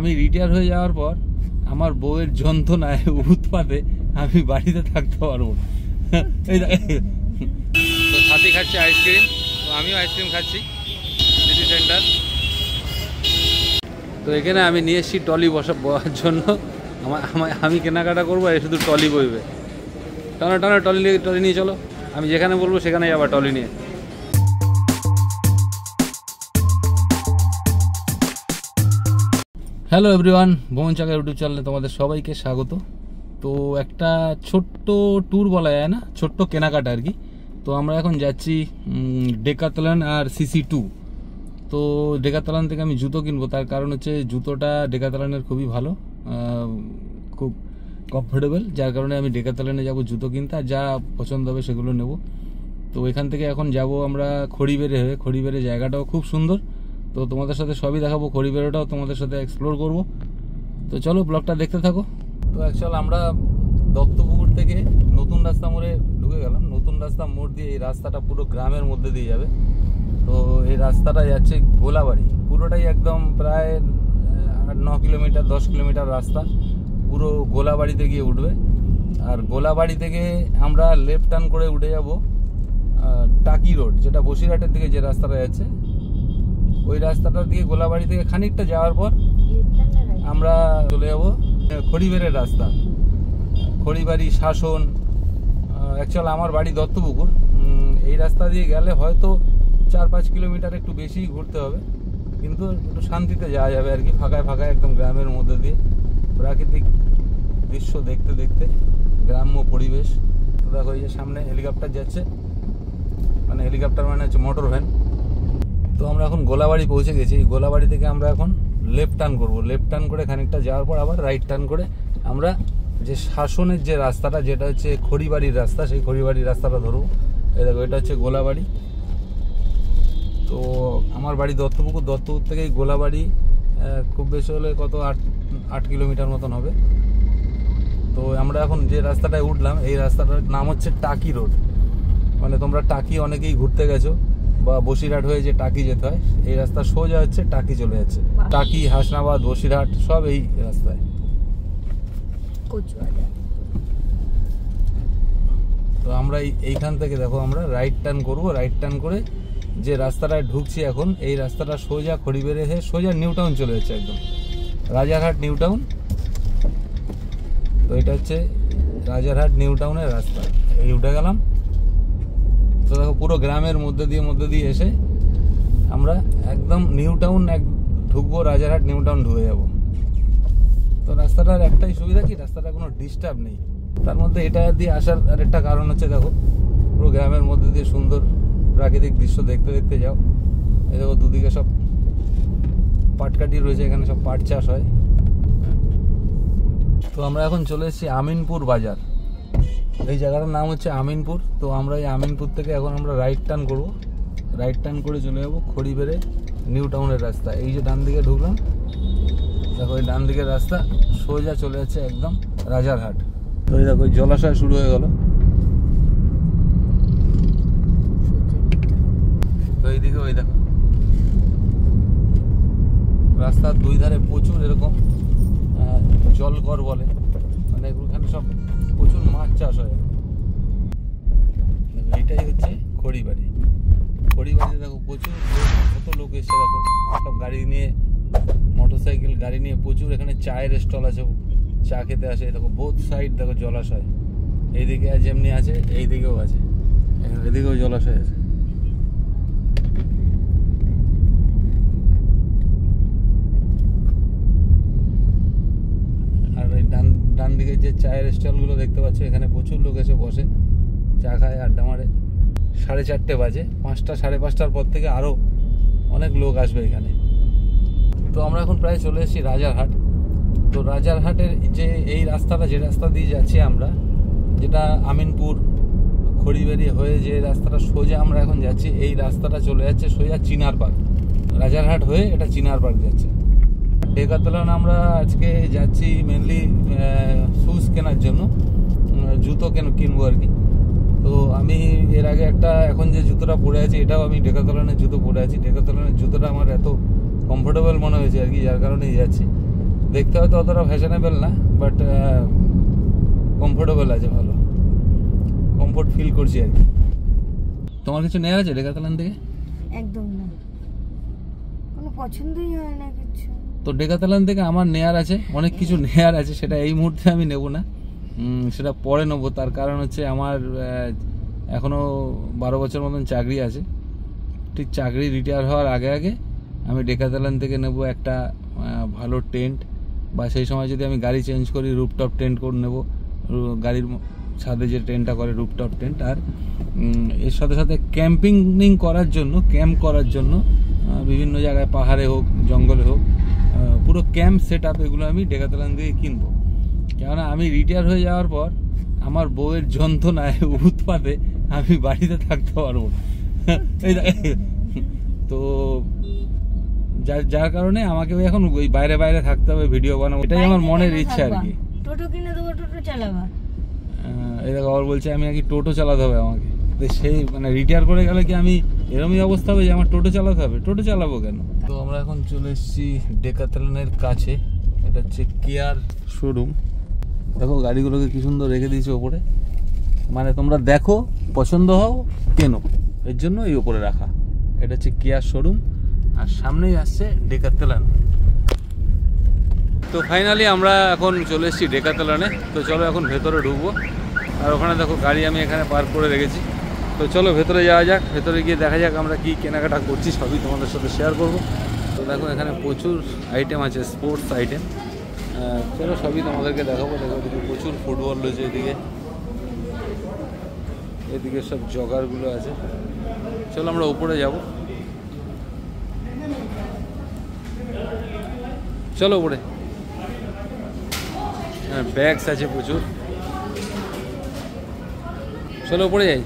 আমি রিটায়ার হয়ে যাওয়ার পর আমার বউয়ের যন্ত্রণায় উৎপাতে আমি বাড়িতে থাকতে পারবো না। তো সাথী খাচ্ছে আইসক্রিম, তো আমিও আইসক্রিম খাচ্ছি সিটি সেন্টার। তো এখানে আমি নিয়ে এসেছি টলি বসার জন্য। আমি কেনাকাটা করবো আর শুধু টলি বইবে। টানা টানা টলি নিয়ে চলো, আমি যেখানে বলবো সেখানে যাবা টলি নিয়ে। হ্যালো এভরিওয়ান, ভ্রমণ চাকা ইউটিউব চ্যানেলে তোমাদের সবাইকে স্বাগত। তো একটা ছোট্ট ট্যুর বলা যায় না, ছোট্ট কেনাকাটা আর কি। তো আমরা এখন যাচ্ছি ডেকাথলন আর CC2। তো ডেকাথলন থেকে আমি জুতো কিনবো, তার কারণ হচ্ছে জুতোটা ডেকাথলনের খুবই ভালো, খুব কমফোর্টেবল, যার কারণে আমি ডেকাথলনে যাব জুতো কিনতে, আর যা পছন্দ হবে সেগুলো নেব। তো এখান থেকে এখন যাব আমরা খড়িবেড়ে হয়ে। খড়িবেড়ে জায়গাটাও খুব সুন্দর, তো তোমাদের সাথে সবই দেখাবো, খড়িবেড়েটাও তোমাদের সাথে এক্সপ্লোর করব। তো চলো ব্লগটা দেখতে থাকো। তো অ্যাকচুয়াল আমরা দত্তপুকুর থেকে নতুন রাস্তা মোড়ে ঢুকে গেলাম। নতুন রাস্তা মোড় দিয়ে এই রাস্তাটা পুরো গ্রামের মধ্যে দিয়ে যাবে। তো এই রাস্তাটা যাচ্ছে গোলাবাড়ি, পুরোটাই একদম প্রায় 9 কিলোমিটার 10 কিলোমিটার রাস্তা, পুরো গোলাবাড়িতে গিয়ে উঠবে। আর গোলাবাড়ি থেকে আমরা লেফট টার্ন করে উঠে যাব টাকি রোড, যেটা বসিরহাটের দিকে যে রাস্তাটা যাচ্ছে, ওই রাস্তাটা দিয়ে গোলাবাড়ি থেকে খানিকটা যাওয়ার পর আমরা চলে যাব খড়িবেড়ের রাস্তা, খড়িবাড়ি, শাসন। অ্যাকচুয়াল আমার বাড়ি দত্তপুকুর। এই রাস্তা দিয়ে গেলে হয়তো 4-5 কিলোমিটার একটু বেশি ঘুরতে হবে, কিন্তু একটু শান্তিতে যাওয়া যাবে আর কি, ফাঁকায় ফাঁকায় একদম গ্রামের মধ্যে দিয়ে প্রাকৃতিক দৃশ্য দেখতে দেখতে, গ্রাম্য পরিবেশ। তো দেখো এই যে সামনে হেলিকপ্টার যাচ্ছে, মানে হেলিকপ্টার মানে হচ্ছে মোটর ভ্যান। তো আমরা এখন গোলাবাড়ি পৌঁছে গেছি। গোলাবাড়ি থেকে আমরা এখন লেফট টার্ন করবো। লেফট টার্ন করে খানিকটা যাওয়ার পর আবার রাইট টার্ন করে আমরা যে শাসনের যে রাস্তাটা, যেটা হচ্ছে খড়িবাড়ির রাস্তা, সেই খড়িবাড়ির রাস্তাটা ধরবো। এই দেখো এটা হচ্ছে গোলাবাড়ি। তো আমার বাড়ি দত্তপুকুর, দত্তপুকুর থেকে গোলাবাড়ি খুব বেশি হলে কত 8 কিলোমিটার মতন হবে। তো আমরা এখন যে রাস্তাটায় উঠলাম, এই রাস্তাটার নাম হচ্ছে টাকি রোড। মানে তোমরা টাকি অনেকেই ঘুরতে গেছো, বা বসিরহাট হয়ে যে টাকি যেতে হয়, এই রাস্তা সোজা হচ্ছে টাকি চলে যাচ্ছে। টাকি, হাসনাবাদ, বসিরহাট সব এই রাস্তায়। তো আমরা এইখান থেকে দেখো আমরা রাইট টার্ন করবো। রাইট টার্ন করে যে রাস্তাটায় ঢুকছি এখন, এই রাস্তাটা সোজা খড়িবেড়ে হয়ে সোজা নিউ টাউন চলে যাচ্ছে, একদম রাজারহাট নিউ টাউন। তো এটা হচ্ছে রাজারহাট নিউ টাউনের রাস্তা। এই উঠে গেলাম। তো দেখো পুরো গ্রামের মধ্যে দিয়ে এসে আমরা একদম নিউ টাউন ঢুকবো, রাজারহাট নিউ টাউন ঢুকে যাব। তো রাস্তাটার একটাই সুবিধা কি, রাস্তাটা কোনো ডিস্টার্ব নেই। তার মধ্যে এটা দিয়ে আসার আরেকটা কারণ হচ্ছে দেখো পুরো গ্রামের মধ্যে দিয়ে সুন্দর প্রাকৃতিক দৃশ্য দেখতে দেখতে যাও। এই দেখো দুদিকে সব পাটকাঠি রয়েছে, এখানে সব পাট চাষ হয়। তো আমরা এখন চলে এসেছি আমিনপুর বাজার। এই জায়গাটার নাম হচ্ছে আমিনপুর। তো আমরা এই আমিনপুর থেকে এখন আমরা রাইট টার্ন করবো। রাইট টার্ন করে চলে যাবো খড়িবেড়ে নিউ টাউনের রাস্তা। এই যে ডান দিকে ঢুকলাম, দেখো এই ডান দিকের রাস্তা সোজা চলে যাচ্ছে একদম রাজারহাট। তো এই দেখো জলাশয় শুরু হয়ে গেল। তো এইদিকে ওই দেখো রাস্তার দুই ধারে প্রচুর এরকম জলকর বলে, মানে এখানে সব প্রচুর মাছ চাষ হয়। এইটাই হচ্ছে খড়িবাড়ি। খড়িবাড়িতে দেখো প্রচুর কত লোক এসে, দেখো সব গাড়ি নিয়ে, মোটরসাইকেল গাড়ি নিয়ে প্রচুর। এখানে চায়ের স্টল আছে, চা খেতে আসে। দেখো বোথ সাইড দেখো জলাশয়, এইদিকে যেমনি আছে এইদিকেও আছে, এদিকেও জলাশয় আছে। আর এই ডান দিকে যে চায়ের স্টলগুলো দেখতে পাচ্ছ, এখানে প্রচুর লোক এসে বসে, চা খায়, আড্ডা মারে। 4:30 বাজে, 5টা 5:30টার পর থেকে আরও অনেক লোক আসবে এখানে। তো আমরা এখন প্রায় চলে এসেছি রাজারহাট। তো রাজারহাটের যে এই রাস্তাটা, যে রাস্তা দিয়ে যাচ্ছি আমরা, যেটা আমিনপুর খড়িবাড়ি হয়ে যে রাস্তাটা সোজা আমরা এখন যাচ্ছি, এই রাস্তাটা চলে যাচ্ছে সোজা চিনার পার্ক। রাজারহাট হয়ে এটা চিনার পার্ক যাচ্ছে। ডেকাথলন আমরা আজকে যাচ্ছি মেনলি শুজ কেনার জন্য, জুতো কিনবো আর কি। তো আমি এর আগে এখন যে জুতোটা পরে আছি, এটাও আমি ডেকাথলনের জুতো পরে আছি। ডেকাথলনের জুতোটা আমার এত কমফোর্টেবল মনে হয়েছে আর কি, যার কারণেই যাচ্ছি। দেখতে হয়তো অতটা ফ্যাশনেবল না, বাট কমফোর্টেবল আছে, ভালো কমফোর্ট ফিল করছি আর কি। তোমার কিছু নেওয়ার আছে ডেকাথলন থেকে? একদম না, কোনো পছন্দই হয় না কিছু। তো ডেকাথলন থেকে আমার নেয়ার আছে, অনেক কিছু নেয়ার আছে, সেটা এই মুহূর্তে আমি নেব না, সেটা পরে নেবো। তার কারণ হচ্ছে আমার এখনো 12 বছর মতন চাকরি আছে। ঠিক চাকরি রিটায়ার হওয়ার আগে আগে আমি ডেকাথলন থেকে নেব একটা ভালো টেন্ট, বা সেই সময় যদি আমি গাড়ি চেঞ্জ করি রুফটপ টেন্ট করে নেব, গাড়ির ছাদে যে টেন্টটা করে রুফটপ টেন্ট। আর এর সাথে সাথে ক্যাম্পিং করার জন্য, ক্যাম্প করার জন্য বিভিন্ন জায়গায় পাহাড়ে হোক জঙ্গলে হোক পুরো ক্যাম্প সেট আপ, এগুলো আমি ডেকাথলন থেকে কিনবো। কেননা আমি রিটায়ার হয়ে যাওয়ার পর আমার বউয়ের যন্ত্রণায় উৎপাতে আমি বাড়িতে থাকতে পারবো না। তো যার কারণে আমাকে এখন ওই বাইরে বাইরে থাকতে হবে, ভিডিও বানাবো, এটাই আমার মনের ইচ্ছা আর কি। টোটো কিনে দেবো, টোটো চালাবা। এই দেখো আবার বলছে আমি নাকি টোটো চালাতে হবে আমাকে। তো সেই মানে রিটায়ার করে গেলে কি আমি এরকমই অবস্থা হবে যে আমার টোটো চালাতে হবে? টোটো চালাবো কেন? তো আমরা এখন চলে এসেছি ডেকাথলনের কাছে, এটা হচ্ছে কেয়ার শোরুম। দেখো গাড়িগুলোকে কি সুন্দর রেখে দিয়েছে ওপরে, মানে তোমরা দেখো পছন্দ হও কেন, এর জন্য এই ওপরে রাখা। এটা হচ্ছে কেয়ার শোরুম, আর সামনেই আসছে ডেকাথলন। তো ফাইনালি আমরা এখন চলে এসেছি ডেকাথলনে। তো চলো এখন ভেতরে ঢুকবো, আর ওখানে দেখো গাড়ি আমি এখানে পার্ক করে রেখেছি। তো চলো ভেতরে যাওয়া যাক, ভেতরে গিয়ে দেখা যাক আমরা কি কেনাকাটা করছি, সবই তোমাদের সাথে শেয়ার করব। তো দেখো এখানে প্রচুর আইটেম আছে, স্পোর্টস আইটেম। চলো সবই তোমাদেরকে দেখাবো। দেখো এদিকে প্রচুর ফুটবল রয়েছে, এদিকে সব জগারগুলো আছে। চলো আমরা উপরে যাব, চলো উপরে। ব্যাগস আছে প্রচুর, চলো উপরে যাই।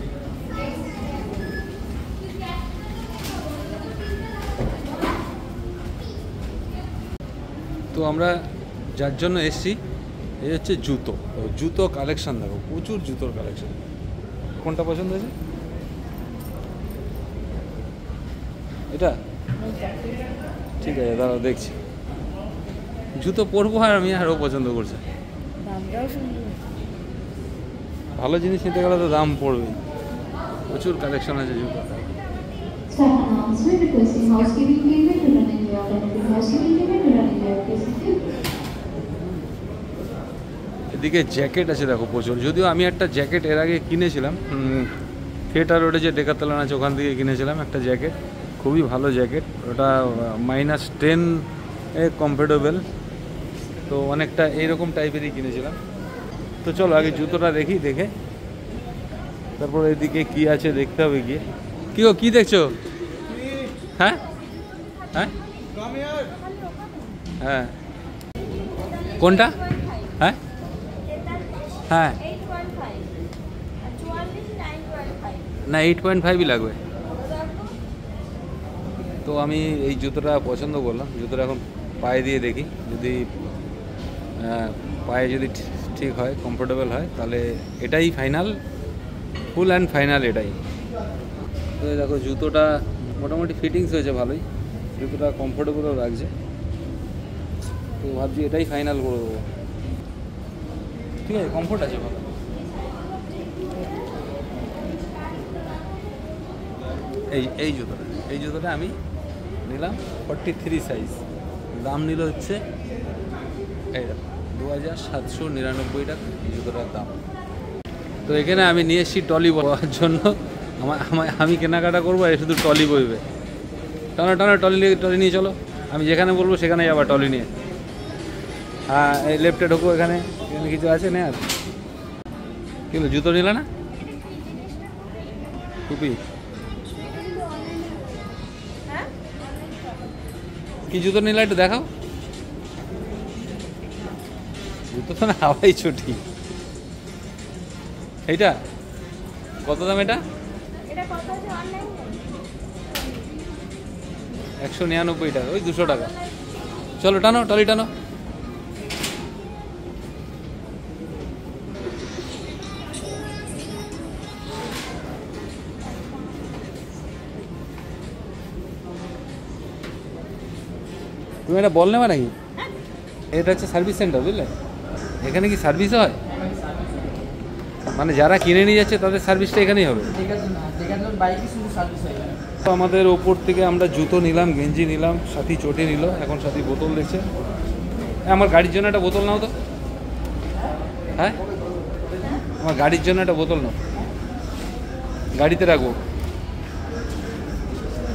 তো আমরা যার জন্য এসছি এই হচ্ছে জুতো কালেকশন। দেখো প্রচুর জুতোর কালেকশন, কোনটা পছন্দ হয়েছে? এটা ঠিক আছে, দাঁড়াও দেখছি। জুতো পরবো আর আমি, আরও পছন্দ করছে। ভালো জিনিস নিতে গেলে তো দাম পড়বেই, প্রচুর কালেকশন আছে জুতো। এদিকে জ্যাকেট আছে দেখো প্রচুর, যদিও আমি একটা জ্যাকেট এর আগে কিনেছিলাম, থিয়েটার রোডে যে ডেকাথলন আছে ওখান থেকে কিনেছিলাম একটা জ্যাকেট, খুবই ভালো জ্যাকেট। ওটা -10 এ কমফোর্টেবল, তো অনেকটা এইরকম টাইপেরই কিনেছিলাম। তো চলো আগে জুতোটা দেখি, দেখে তারপর এদিকে কি আছে দেখতে হবে গিয়ে। কি গো কি দেখছো? হ্যাঁ হ্যাঁ হ্যাঁ, কোনটা? হ্যাঁ হ্যাঁ, না 8.5ই লাগবে। তো আমি এই জুতোটা পছন্দ করলাম। জুতোটা এখন পায়ে দিয়ে দেখি, যদি পায়ে যদি ঠিক হয়, কমফোর্টেবল হয়, তাহলে এটাই ফাইনাল, ফুল অ্যান্ড ফাইনাল এটাই। তো দেখো জুতোটা মোটামুটি ফিটিংস হয়েছে ভালোই, জুতোটা কমফোর্টেবলও লাগছে। তো ভাবছি এটাই ফাইনাল করে দেবো। ঠিক আছে, কমফোর্ট আছে ভালো। এই জুতোটা আমি নিলাম 43 সাইজ, দাম নিল হচ্ছে এই 2799 টাকা এই জুতোটার দাম। তো এখানে আমি নিয়ে এসেছি টলি বলার জন্য, আমি কেনাকাটা করবো, এ শুধু টলি বইবে। টানো টলি নিয়ে চলো, আমি যেখানে বলবো সেখানে যাবা টলি নিয়ে। হ্যাঁ এই লেফটে ঢোকো, এখানে কিছু আছে না? আর কি হলো, জুতো নিলে না? টুপি কি জুতো নিলে একটু দেখাও। জুতো তো না হাওয়াই ছুটি। এইটা কত দাম? এটা 199 টাকা, ওই 200 টাকা। চলো টানো টলি টানো। তুমি এটা বল নেবা নাকি? এটা হচ্ছে সার্ভিস সেন্টার, বুঝলে? এখানে কি সার্ভিসও হয়? মানে যারা কিনে নিয়ে যাচ্ছে তাদের সার্ভিসটা এখানেই হবে? তো আমাদের ওপর থেকে আমরা জুতো নিলাম, গেঞ্জি নিলাম, সাথী চটি নিল, এখন সাথী বোতল দিচ্ছে। আমার গাড়ির জন্য একটা বোতল নাও তো। হ্যাঁ, আমার গাড়ির জন্য একটা বোতল নাও, গাড়িতে রাখবো।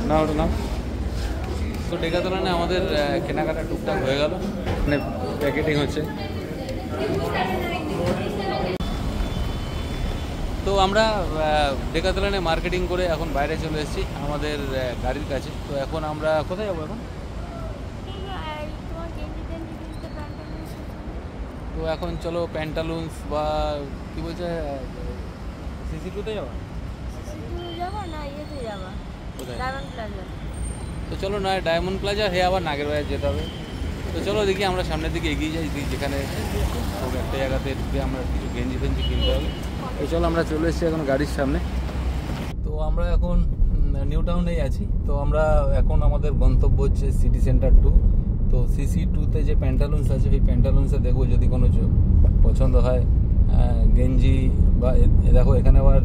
না ওটা নাও। তো ডেকাথলনে আমাদের কেনাকাটা টুকটাক হয়ে গেল, মানে প্যাকেটিং হচ্ছে। তো আমরা ডেকাথলনে মার্কেটিং করে এখন বাইরে চলে এসেছি আমাদের গাড়ির কাছে। তো এখন আমরা কোথায় যাবো এখন? তো এখন চলো প্যান্টালুন্স বা কি বলছে সিসি2তে যাবো। তো চলো না ডায়মন্ড প্লাজা হয়ে আবার নাগেরবাজার যেতে হবে। তো চলো দেখি আমরা সামনের দিকে এগিয়ে যাই, যেখানে একটা জায়গাতে আমরা কিছু গেঞ্জি ফেঞ্জি কিনতে হবে। তো চলো আমরা চলে এসেছি এখন গাড়ির সামনে। তো আমরা এখন নিউ টাউনেই আছি। তো আমরা এখন আমাদের গন্তব্য হচ্ছে সিটি সেন্টার 2। তো সিসি2তে যে প্যান্টালুন্স আছে ওই প্যান্টালুন্সে দেখবো যদি কোনো পছন্দ হয় গেঞ্জি বা দেখো এখানে আবার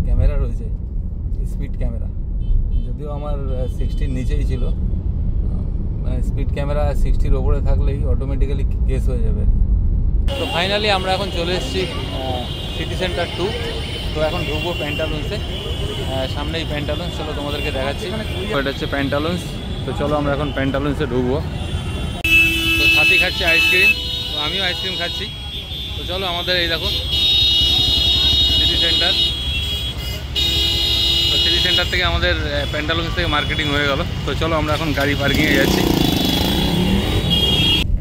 ক্যামেরা রয়েছে, স্পিড ক্যামেরা। যদিও আমার 60-র নিচেই ছিল, মানে স্পিড ক্যামেরা 60-র ওপরে থাকলেই অটোমেটিক্যালি কেস হয়ে যাবে। তো ফাইনালি আমরা এখন চলে এসেছি সিটি সেন্টার 2। তো এখন ঢুকবো প্যান্টালুন্সে, সামনেই প্যান্টালুন্স। চলো তোমাদেরকে দেখাচ্ছি, এটা হচ্ছে প্যান্টালুন্স। তো চলো আমরা এখন প্যান্টালুন্সে ঢুকবো। তো সাথী খাচ্ছে আইসক্রিম, তো আমিও আইসক্রিম খাচ্ছি। তো চলো আমাদের এই দেখো সিটি সেন্টার। তো সিটি সেন্টার থেকে আমাদের প্যান্টালুন্স থেকে মার্কেটিং হয়ে গেল। তো চলো আমরা এখন গাড়ি পার্কিংয়ে যাচ্ছি।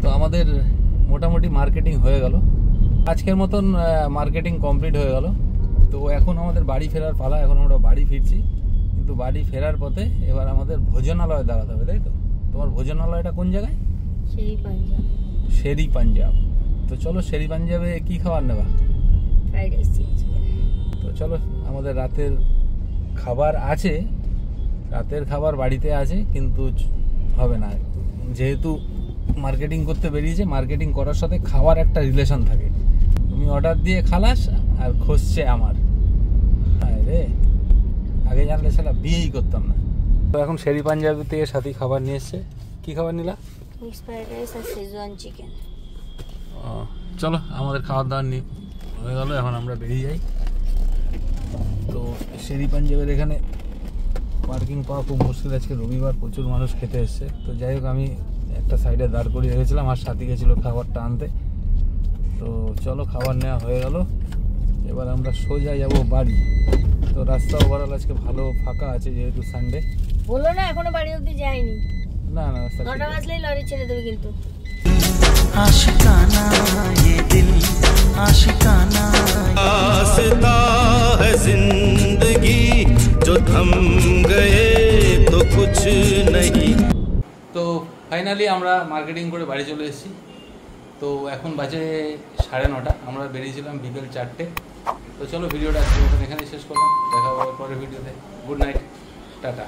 তো আমাদের মোটামুটি মার্কেটিং হয়ে গেল, আজকের মতন মার্কেটিং কমপ্লিট হয়ে গেল। তো এখন আমাদের বাড়ি ফেরার পালা। এখন আমরা বাড়ি ফিরছি, কিন্তু বাড়ি ফেরার পথে এবার আমাদের ভোজনালয়ে দাঁড়াতে হবে, তাই তো? তোমার ভোজনালয়টা কোন জায়গায়? শেরি পাঞ্জাব। তো চলো শেরি পাঞ্জাবে কি খাবার নেবা? ফ্রাইড রাইস, তো চলো আমাদের রাতের খাবার আছে, রাতের খাবার বাড়িতে আছে, কিন্তু হবে না যেহেতু মার্কেটিং করতে বেরিয়েছে। মার্কেটিং করার সাথে খাওয়ার একটা রিলেশন থাকে। তুমি অর্ডার দিয়ে খালাস আর খসছে আমার। রে আগে জানলে সেটা বিয়েই করতাম না। তো এখন শেরি পাঞ্জাবি থেকে সাথী খাবার নিয়ে এসছে। কি খাবার নিলা? মিক্স ফ্রাইড রাইস আর শেজওয়ান চিকেন। চলো আমাদের খাওয়ার দাওয়ার হয়ে গেল, এখন আমরা বেরিয়ে যাই। তো শেরি পাঞ্জাবের এখানে পার্কিং পাওয়া খুব মুশকিল, আজকে রবিবার, প্রচুর মানুষ খেতে এসছে। তো যাই হোক আমি একটা সাইডে দাঁড় করিয়ে রেখেছিলাম, আর সাথী গেছিলো খাবারটা আনতে। তো চলো খাবার নেওয়া হয়ে গেল, এবার আমরা সোজা যাব বাড়ি। তো রাস্তা ওভারঅল আজকে ভালো ফাঁকা আছে যেহেতু সানডে। বলো না এখনো বাড়ি অবধি যায়নি। না না, রাস্তা 9টা বাজলেই লরি ছেড়ে দেবে কিন্তু। आशिकाना ये दिल आशिकाना आसता है जिंदगी जो थम गए तो कुछ नहीं। তো ফাইনালি আমরা মার্কেটিং করে বাড়ি চলে এসেছি। তো এখন বাজে 9:30, আমরা বেরিয়েছিলাম বিকেল 4টে। তো চলো ভিডিওটা আজকে এখানে শেষ করলাম, দেখা হবে পরের ভিডিওতে। Good night, tata.